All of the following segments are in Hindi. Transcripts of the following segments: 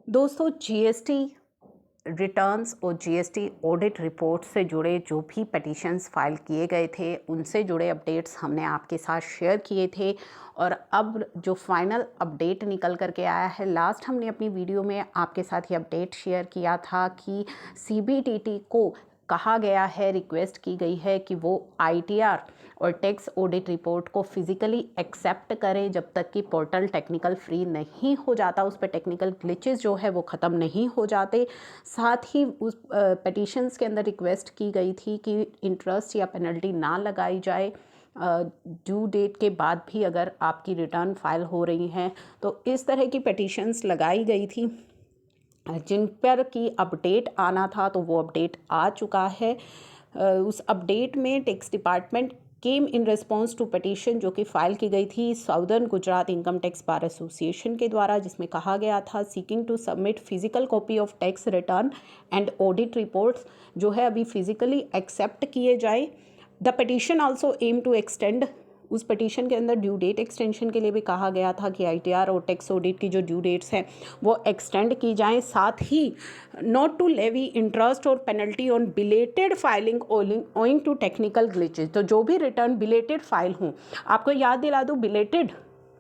दोस्तों, जीएसटी रिटर्न्स और जीएसटी ऑडिट रिपोर्ट से जुड़े जो भी पिटीशंस फाइल किए गए थे, उनसे जुड़े अपडेट्स हमने आपके साथ शेयर किए थे। और अब जो फाइनल अपडेट निकल कर के आया है, लास्ट हमने अपनी वीडियो में आपके साथ ये अपडेट शेयर किया था कि सीबीडीटी को कहा गया है, रिक्वेस्ट की गई है कि वो आईटीआर और टैक्स ऑडिट रिपोर्ट को फिज़िकली एक्सेप्ट करें जब तक कि पोर्टल टेक्निकल फ्री नहीं हो जाता, उस पर टेक्निकल ग्लिचेस जो है वो ख़त्म नहीं हो जाते। साथ ही उस पिटीशंस के अंदर रिक्वेस्ट की गई थी कि इंटरेस्ट या पेनल्टी ना लगाई जाए ड्यू डेट के बाद भी अगर आपकी रिटर्न फाइल हो रही हैं। तो इस तरह की पिटीशंस लगाई गई थी जिन पर की अपडेट आना था, तो वो अपडेट आ चुका है। उस अपडेट में tax department came in response to petition जो कि फाइल की गई थी southern Gujarat income tax bar association के द्वारा, जिसमें कहा गया था seeking to submit physical copy of tax return and audit reports जो है अभी फिजिकली एक्सेप्ट किए जाए। The petition also aim to extend, उस पिटीशन के अंदर ड्यू डेट एक्सटेंशन के लिए भी कहा गया था कि आईटीआर और टैक्स ऑडिट की जो ड्यू डेट्स हैं वो एक्सटेंड की जाएं। साथ ही नॉट टू लेवी इंटरेस्ट और penalty on belated filing owing to technical glitches. तो जो भी रिटर्न बिलेटेड फाइल हों, आपको याद दिला दूँ, बिलेटेड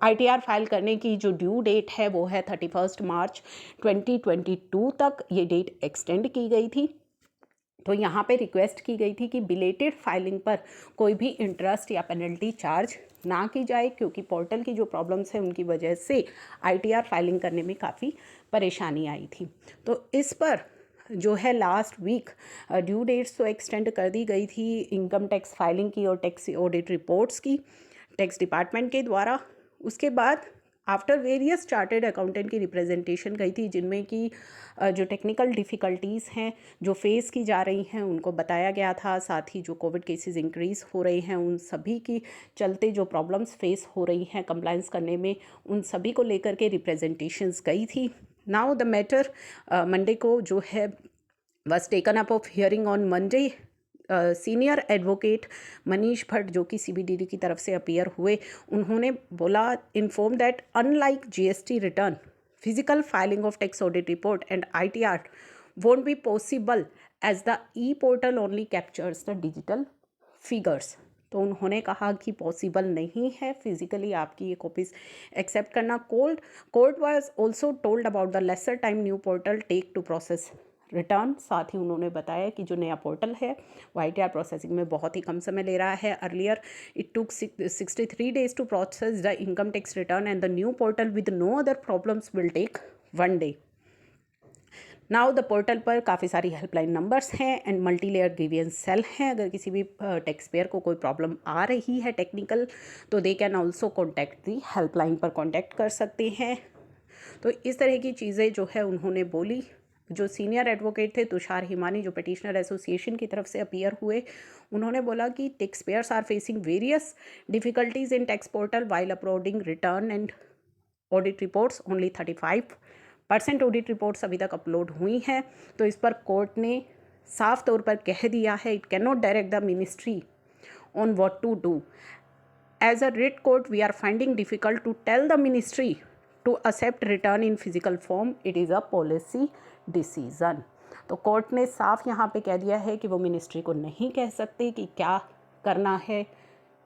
आईटीआर फाइल करने की जो ड्यू डेट है वो है 31 मार्च 2022 तक, ये डेट एक्सटेंड की गई थी। तो यहाँ पे रिक्वेस्ट की गई थी कि बिलेटेड फाइलिंग पर कोई भी इंटरेस्ट या पेनल्टी चार्ज ना की जाए, क्योंकि पोर्टल की जो प्रॉब्लम्स हैं उनकी वजह से आईटीआर फाइलिंग करने में काफ़ी परेशानी आई थी। तो इस पर जो है लास्ट वीक ड्यू डेट्स तो एक्सटेंड कर दी गई थी इनकम टैक्स फाइलिंग की और टैक्स ऑडिट रिपोर्ट्स की टैक्स डिपार्टमेंट के द्वारा। उसके बाद आफ्टर वेरियस चार्टेड अकाउंटेंट की रिप्रेजेंटेशन गई थी, जिनमें कि जो टेक्निकल डिफ़िकल्टीज़ हैं जो फेस की जा रही हैं उनको बताया गया था। साथ ही जो कोविड केसेस इंक्रीज़ हो रहे हैं उन सभी की चलते जो प्रॉब्लम्स फेस हो रही हैं कंप्लायंस करने में, उन सभी को लेकर के रिप्रेजेंटेशंस गई थी। नाउ द मैटर मंडे को जो है was taken up of hearing on Monday. Senior advocate Manish Bhatt जो कि सीबीडीटी की तरफ से अपीयर हुए, उन्होंने बोला inform that unlike GST return physical filing of tax audit report and ITR won't be possible as the e portal only captures the digital figures. तो उन्होंने कहा कि पॉसिबल नहीं है फिजिकली आपकी ये कॉपीज एक्सेप्ट करना। Court was also told about the lesser time new portal take to process return. साथ ही उन्होंने बताया कि जो नया पोर्टल है वो आईटीआर प्रोसेसिंग में बहुत ही कम समय ले रहा है। Earlier it took 63 days to process the income tax return and the new portal with no other problems will take 1 day। Now the portal पर काफ़ी सारी हेल्पलाइन नंबर्स हैं and multi layer grievance cell हैं। अगर किसी भी टैक्स पेयर को कोई प्रॉब्लम आ रही है टेक्निकल, तो they can also contact the helpline पर कॉन्टैक्ट कर सकते हैं। तो इस तरह की चीज़ें जो है उन्होंने बोली। जो सीनियर एडवोकेट थे तुषार हिमानी, जो पिटिशनर एसोसिएशन की तरफ से अपीयर हुए, उन्होंने बोला कि tax payers are facing various difficulties in tax portal while uploading return and audit reports. Only 35% audit reports अभी तक अपलोड हुई हैं। तो इस पर कोर्ट ने साफ तौर पर कह दिया है it can not direct the ministry on what to do. As a writ court we are finding difficult to tell the ministry to accept return in physical form, it is a policy decision. तो कोर्ट ने साफ यहाँ पे कह दिया है कि वो मिनिस्ट्री को नहीं कह सकते कि क्या करना है।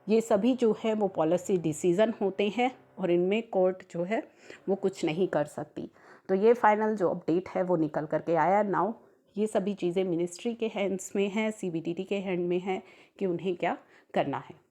ये सभी जो है वो पॉलिसी डिसीज़न होते हैं और इनमें कोर्ट जो है वो कुछ नहीं कर सकती। तो ये फाइनल जो अपडेट है वो निकल करके आया। नाउ ये सभी चीज़ें मिनिस्ट्री के हैंड्स में हैं, सीबीडीटी के हैंड में हैं कि उन्हें क्या करना है।